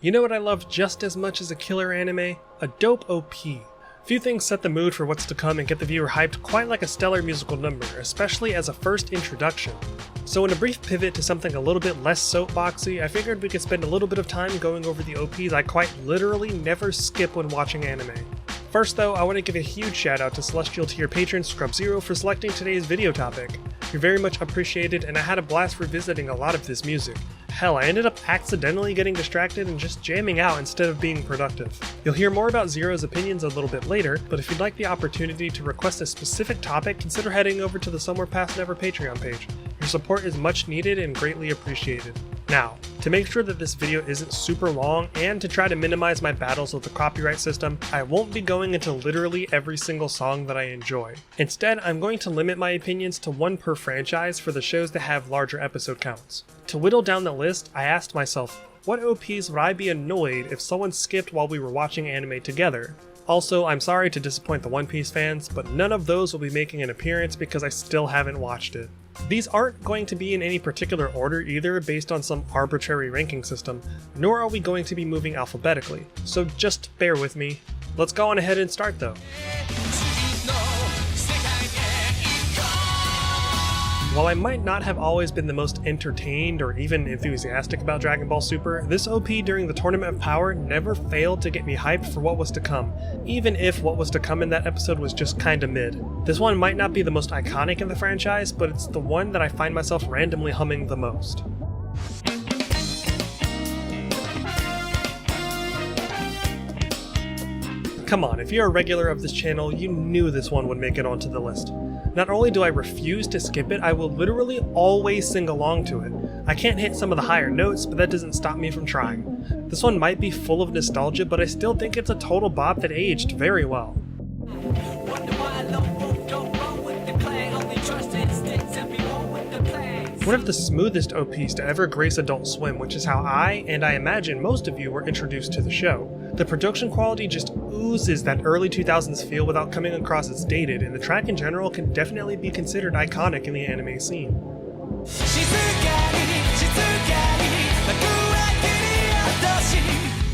You know what I love just as much as a killer anime? A dope OP. Few things set the mood for what's to come and get the viewer hyped quite like a stellar musical number, especially as a first introduction. So in a brief pivot to something a little bit less soapboxy, I figured we could spend a little bit of time going over the OPs I quite literally never skip when watching anime. First though, I want to give a huge shout out to Celestial Tier patron Scrub Zero for selecting today's video topic. You're very much appreciated, and I had a blast revisiting a lot of this music. Hell, I ended up accidentally getting distracted and just jamming out instead of being productive. You'll hear more about Zero's opinions a little bit later, but if you'd like the opportunity to request a specific topic, consider heading over to the Somewhere Past Never Patreon page. Your support is much needed and greatly appreciated. Now, to make sure that this video isn't super long and to try to minimize my battles with the copyright system, I won't be going into literally every single song that I enjoy. Instead, I'm going to limit my opinions to one per franchise for the shows that have larger episode counts. To whittle down the list, I asked myself, what OPs would I be annoyed if someone skipped while we were watching anime together? Also, I'm sorry to disappoint the One Piece fans, but none of those will be making an appearance because I still haven't watched it. These aren't going to be in any particular order either based on some arbitrary ranking system, nor are we going to be moving alphabetically, so just bear with me. Let's go on ahead and start though. While I might not have always been the most entertained or even enthusiastic about Dragon Ball Super, this OP during the Tournament of Power never failed to get me hyped for what was to come, even if what was to come in that episode was just kinda mid. This one might not be the most iconic in the franchise, but it's the one that I find myself randomly humming the most. Come on, if you're a regular of this channel, you knew this one would make it onto the list. Not only do I refuse to skip it, I will literally always sing along to it. I can't hit some of the higher notes, but that doesn't stop me from trying. This one might be full of nostalgia, but I still think it's a total bop that aged very well. One of the smoothest OPs to ever grace Adult Swim, which is how I, and I imagine most of you, were introduced to the show. The production quality just oozes that early 2000s feel without coming across as dated, and the track in general can definitely be considered iconic in the anime scene.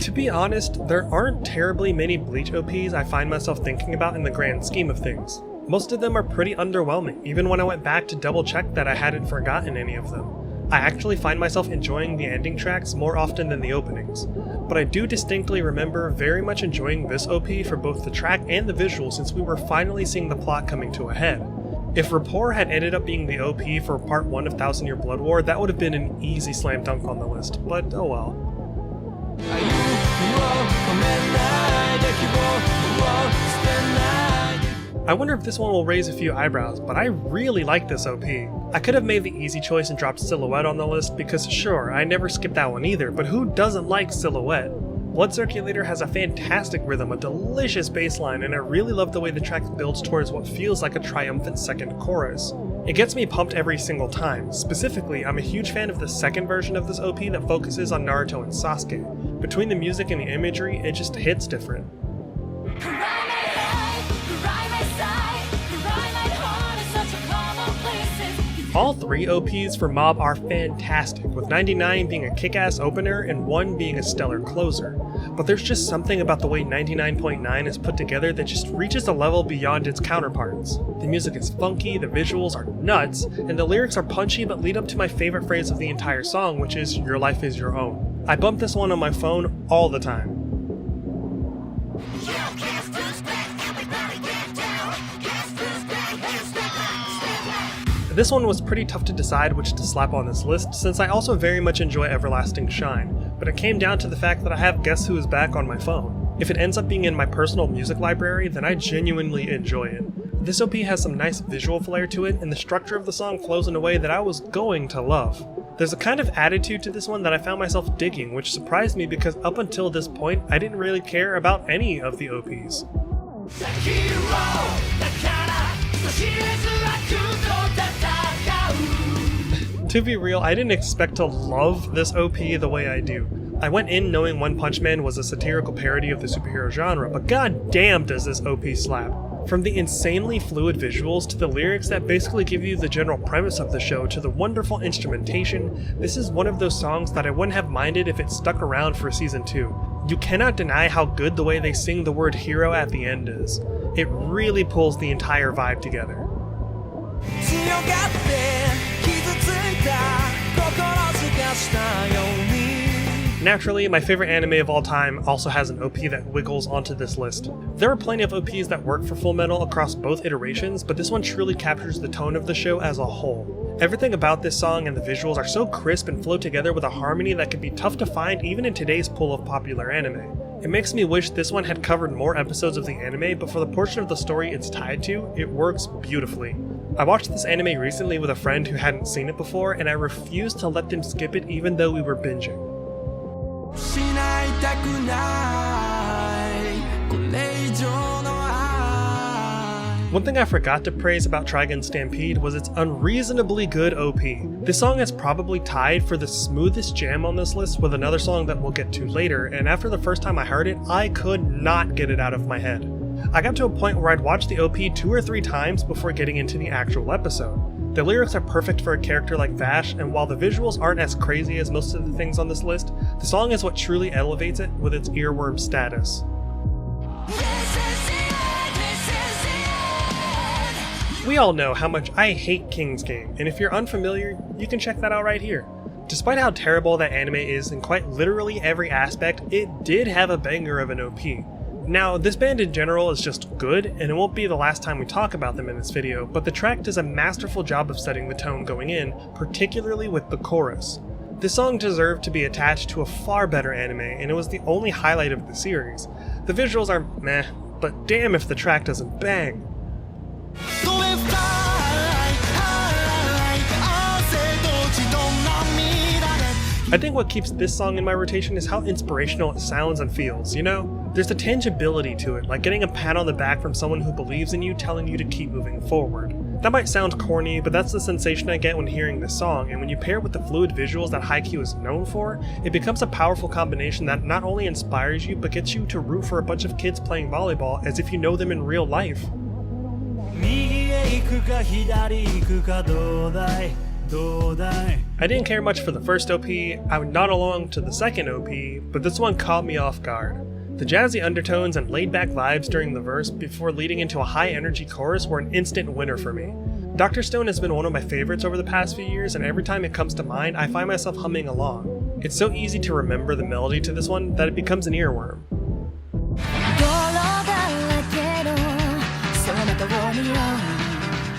To be honest, there aren't terribly many Bleach OPs I find myself thinking about in the grand scheme of things. Most of them are pretty underwhelming, even when I went back to double check that I hadn't forgotten any of them. I actually find myself enjoying the ending tracks more often than the openings, but I do distinctly remember very much enjoying this OP for both the track and the visual since we were finally seeing the plot coming to a head. If Rapport had ended up being the OP for part 1 of Thousand Year Blood War, that would have been an easy slam dunk on the list, but oh well. I wonder if this one will raise a few eyebrows, but I really like this OP. I could have made the easy choice and dropped Silhouette on the list because sure, I never skipped that one either, but who doesn't like Silhouette? Blood Circulator has a fantastic rhythm, a delicious bass line, and I really love the way the track builds towards what feels like a triumphant second chorus. It gets me pumped every single time. Specifically, I'm a huge fan of the second version of this OP that focuses on Naruto and Sasuke. Between the music and the imagery, it just hits different. All three OPs for Mob are fantastic, with 99 being a kick-ass opener and 1 being a stellar closer. But there's just something about the way 99.9 is put together that just reaches a level beyond its counterparts. The music is funky, the visuals are nuts, and the lyrics are punchy but lead up to my favorite phrase of the entire song, which is "Your life is your own." I bump this one on my phone all the time. This one was pretty tough to decide which to slap on this list, since I also very much enjoy Everlasting Shine, but it came down to the fact that I have Guess Who Is Back on my phone. If it ends up being in my personal music library, then I genuinely enjoy it. This OP has some nice visual flair to it, and the structure of the song flows in a way that I was going to love. There's a kind of attitude to this one that I found myself digging, which surprised me because up until this point, I didn't really care about any of the OPs. To be real, I didn't expect to love this OP the way I do. I went in knowing One Punch Man was a satirical parody of the superhero genre, but god damn does this OP slap. From the insanely fluid visuals to the lyrics that basically give you the general premise of the show to the wonderful instrumentation, this is one of those songs that I wouldn't have minded if it stuck around for season 2. You cannot deny how good the way they sing the word hero at the end is. It really pulls the entire vibe together. Naturally, my favorite anime of all time also has an OP that wiggles onto this list. There are plenty of OPs that work for Fullmetal across both iterations, but this one truly captures the tone of the show as a whole. Everything about this song and the visuals are so crisp and flow together with a harmony that can be tough to find even in today's pool of popular anime. It makes me wish this one had covered more episodes of the anime, but for the portion of the story it's tied to, it works beautifully. I watched this anime recently with a friend who hadn't seen it before, and I refused to let them skip it even though we were binging. One thing I forgot to praise about Trigun Stampede was its unreasonably good OP. This song is probably tied for the smoothest jam on this list with another song that we'll get to later, and after the first time I heard it, I could not get it out of my head. I got to a point where I'd watch the OP 2 or 3 times before getting into the actual episode. The lyrics are perfect for a character like Vash, and while the visuals aren't as crazy as most of the things on this list, the song is what truly elevates it with its earworm status. We all know how much I hate King's Game, and if you're unfamiliar, you can check that out right here. Despite how terrible that anime is in quite literally every aspect, it did have a banger of an OP. Now, this band in general is just good, and it won't be the last time we talk about them in this video, but the track does a masterful job of setting the tone going in, particularly with the chorus. This song deserved to be attached to a far better anime, and it was the only highlight of the series. The visuals are meh, but damn if the track doesn't bang. I think what keeps this song in my rotation is how inspirational it sounds and feels, you know? There's a tangibility to it, like getting a pat on the back from someone who believes in you telling you to keep moving forward. That might sound corny, but that's the sensation I get when hearing this song, and when you pair it with the fluid visuals that Haikyuu is known for, it becomes a powerful combination that not only inspires you, but gets you to root for a bunch of kids playing volleyball as if you know them in real life. I didn't care much for the first OP, I would nod along to the second OP, but this one caught me off guard. The jazzy undertones and laid-back vibes during the verse before leading into a high-energy chorus were an instant winner for me. Dr. Stone has been one of my favorites over the past few years, and every time it comes to mind, I find myself humming along. It's so easy to remember the melody to this one that it becomes an earworm.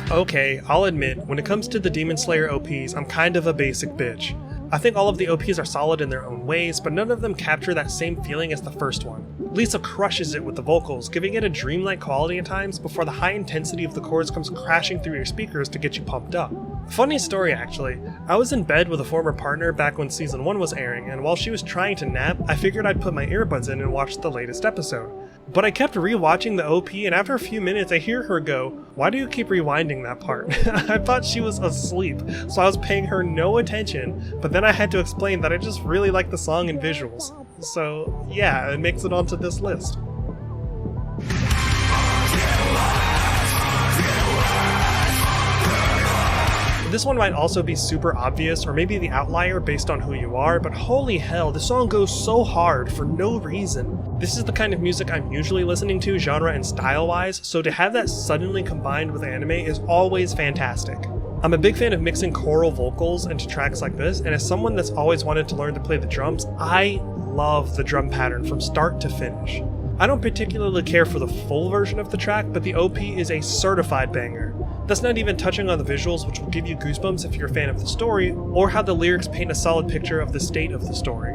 Okay, I'll admit, when it comes to the Demon Slayer OPs, I'm kind of a basic bitch. I think all of the OPs are solid in their own ways, but none of them capture that same feeling as the first one. Lisa crushes it with the vocals, giving it a dreamlike quality at times before the high intensity of the chords comes crashing through your speakers to get you pumped up. Funny story actually, I was in bed with a former partner back when season 1 was airing, and while she was trying to nap, I figured I'd put my earbuds in and watch the latest episode. But I kept rewatching the OP, and after a few minutes I hear her go, "Why do you keep rewinding that part?" I thought she was asleep, so I was paying her no attention, but then I had to explain that I just really like the song and visuals. So yeah, it makes it onto this list. This one might also be super obvious, or maybe the outlier based on who you are, but holy hell, this song goes so hard for no reason. This is the kind of music I'm usually listening to genre and style-wise, so to have that suddenly combined with anime is always fantastic. I'm a big fan of mixing choral vocals into tracks like this, and as someone that's always wanted to learn to play the drums, I love the drum pattern from start to finish. I don't particularly care for the full version of the track, but the OP is a certified banger. That's not even touching on the visuals, which will give you goosebumps if you're a fan of the story, or how the lyrics paint a solid picture of the state of the story.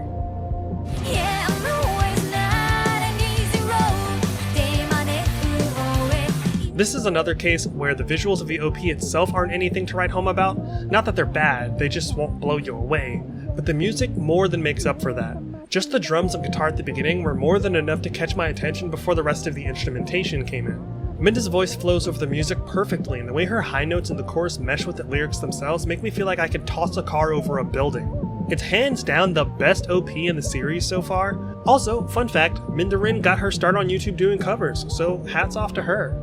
This is another case where the visuals of the OP itself aren't anything to write home about. Not that they're bad, they just won't blow you away. But the music more than makes up for that. Just the drums and guitar at the beginning were more than enough to catch my attention before the rest of the instrumentation came in. Minda's voice flows over the music perfectly, and the way her high notes in the chorus mesh with the lyrics themselves make me feel like I could toss a car over a building. It's hands down the best OP in the series so far. Also, fun fact, Minda Rin got her start on YouTube doing covers, so hats off to her.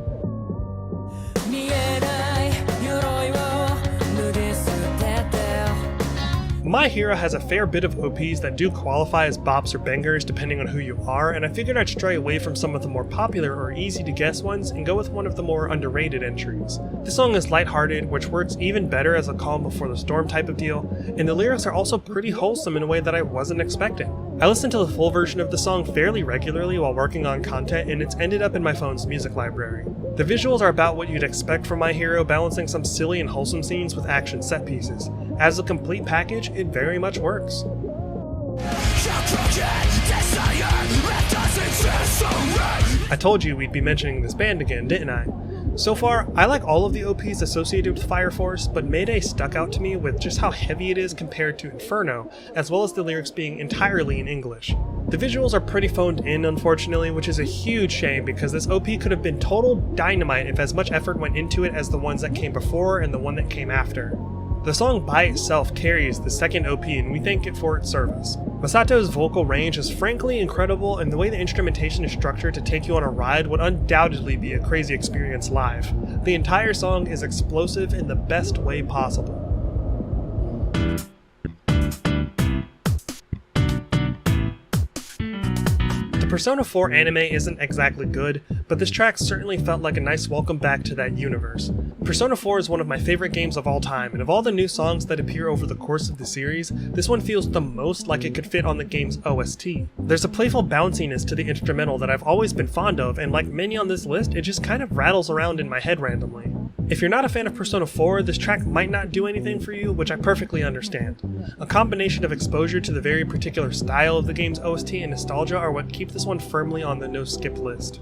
My Hero has a fair bit of OPs that do qualify as bops or bangers depending on who you are, and I figured I'd stray away from some of the more popular or easy to guess ones and go with one of the more underrated entries. This song is lighthearted, which works even better as a calm before the storm type of deal, and the lyrics are also pretty wholesome in a way that I wasn't expecting. I listened to the full version of the song fairly regularly while working on content, and it's ended up in my phone's music library. The visuals are about what you'd expect from My Hero, balancing some silly and wholesome scenes with action set pieces. As a complete package, it very much works. I told you we'd be mentioning this band again, didn't I? So far, I like all of the OPs associated with Fire Force, but Mayday stuck out to me with just how heavy it is compared to Inferno, as well as the lyrics being entirely in English. The visuals are pretty phoned in, unfortunately, which is a huge shame because this OP could have been total dynamite if as much effort went into it as the ones that came before and the one that came after. The song by itself carries the second OP, and we thank it for its service. Masato's vocal range is frankly incredible, and the way the instrumentation is structured to take you on a ride would undoubtedly be a crazy experience live. The entire song is explosive in the best way possible. Persona 4 anime isn't exactly good, but this track certainly felt like a nice welcome back to that universe. Persona 4 is one of my favorite games of all time, and of all the new songs that appear over the course of the series, this one feels the most like it could fit on the game's OST. There's a playful bounciness to the instrumental that I've always been fond of, and like many on this list, it just kind of rattles around in my head randomly. If you're not a fan of Persona 4, this track might not do anything for you, which I perfectly understand. A combination of exposure to the very particular style of the game's OST and nostalgia are what keep this one firmly on the no-skip list.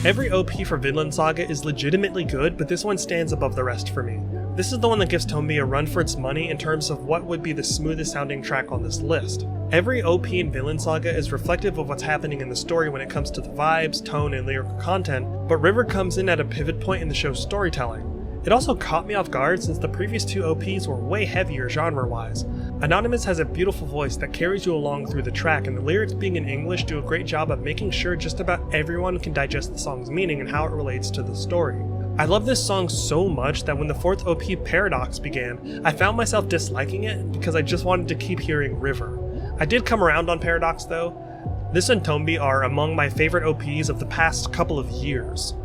Every OP for Vinland Saga is legitimately good, but this one stands above the rest for me. This is the one that gives Tombi a run for its money in terms of what would be the smoothest sounding track on this list. Every OP in Vinland Saga is reflective of what's happening in the story when it comes to the vibes, tone, and lyrical content, but River comes in at a pivot point in the show's storytelling. It also caught me off guard since the previous two OPs were way heavier genre-wise. Anonymous has a beautiful voice that carries you along through the track, and the lyrics being in English do a great job of making sure just about everyone can digest the song's meaning and how it relates to the story. I love this song so much that when the fourth OP Paradox began, I found myself disliking it because I just wanted to keep hearing River. I did come around on Paradox though. This and Tombi are among my favorite OPs of the past couple of years.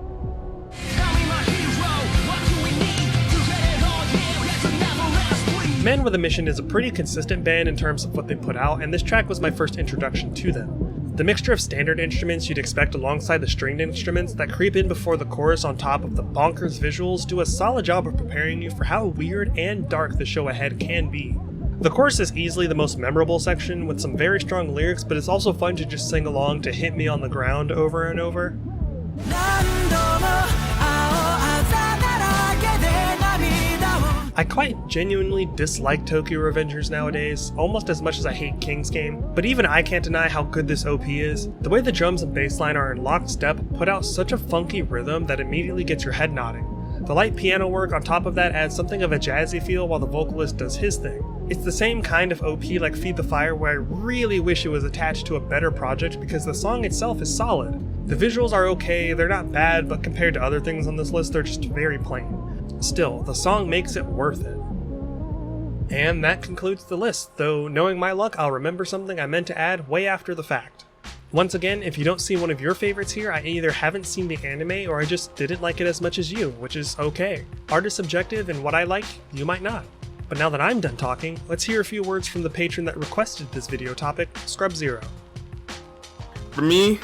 Man with a Mission is a pretty consistent band in terms of what they put out, and this track was my first introduction to them. The mixture of standard instruments you'd expect alongside the stringed instruments that creep in before the chorus on top of the bonkers visuals do a solid job of preparing you for how weird and dark the show ahead can be. The chorus is easily the most memorable section with some very strong lyrics, but it's also fun to just sing along to Hit Me on the Ground over and over. I quite genuinely dislike Tokyo Revengers nowadays, almost as much as I hate King's Game, but even I can't deny how good this OP is. The way the drums and bass line are in lockstep put out such a funky rhythm that immediately gets your head nodding. The light piano work on top of that adds something of a jazzy feel while the vocalist does his thing. It's the same kind of OP like Feed the Fire where I really wish it was attached to a better project because the song itself is solid. The visuals are okay, they're not bad, but compared to other things on this list they're just very plain. Still, the song makes it worth it. And that concludes the list, though knowing my luck I'll remember something I meant to add way after the fact. Once again, if you don't see one of your favorites here, I either haven't seen the anime or I just didn't like it as much as you, which is okay. Art is subjective and what I like, you might not. But now that I'm done talking, let's hear a few words from the patron that requested this video topic, Scrub0. For me,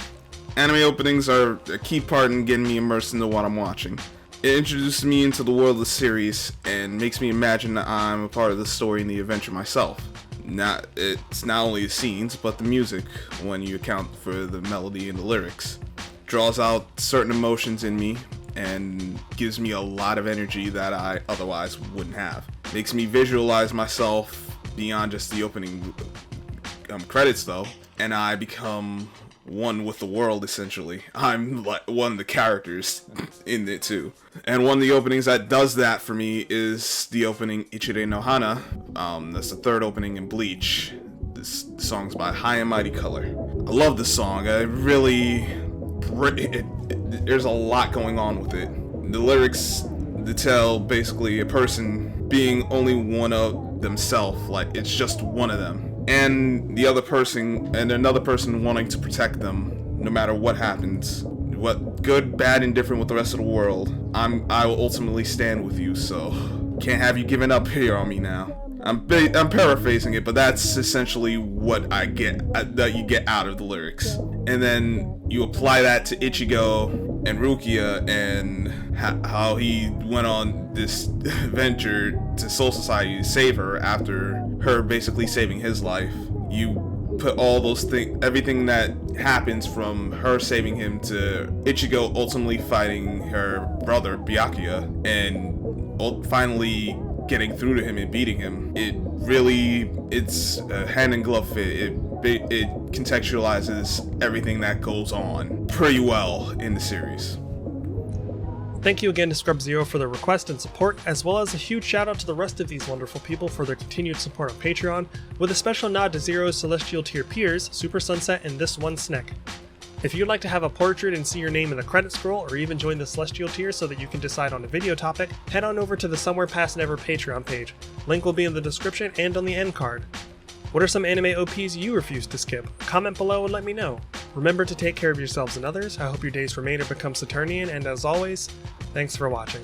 anime openings are a key part in getting me immersed into what I'm watching. It introduces me into the world of the series and makes me imagine that I'm a part of the story and the adventure myself. It's not only the scenes, but the music, when you account for the melody and the lyrics. Draws out certain emotions in me and gives me a lot of energy that I otherwise wouldn't have. Makes me visualize myself beyond just the opening credits though, and I become one with the world essentially. I'm like one of the characters in it too. And one of the openings that does that for me is the opening Ichire no Hana. That's the third opening in Bleach. This song's by High and Mighty Color. I love this song. There's a lot going on with it. the lyrics to tell basically a person being only one of themselves, like it's just one of them, and the other person and another person wanting to protect them no matter what happens, what good, bad, indifferent with the rest of the world. I will ultimately stand with you, so can't have you giving up here on me now. I'm paraphrasing it, but that's essentially what I get that you get out of the lyrics. And then you apply that to Ichigo and Rukia and how he went on this venture to Soul Society to save her after her basically saving his life. You put all those things, everything that happens from her saving him to Ichigo ultimately fighting her brother Byakuya and finally getting through to him and beating him. It's a hand in glove fit. It contextualizes everything that goes on pretty well in the series. Thank you again to Scrub Zero for their request and support, as well as a huge shout out to the rest of these wonderful people for their continued support on Patreon, with a special nod to Zero's Celestial Tier peers, Super Sunset and This One Sneck. If you'd like to have a portrait and see your name in the credit scroll, or even join the Celestial Tier so that you can decide on a video topic, head on over to the Somewhere Past Never Patreon page. Link will be in the description and on the end card. What are some anime OPs you refuse to skip? Comment below and let me know. Remember to take care of yourselves and others. I hope your days remain or become Saturnian, and as always, thanks for watching.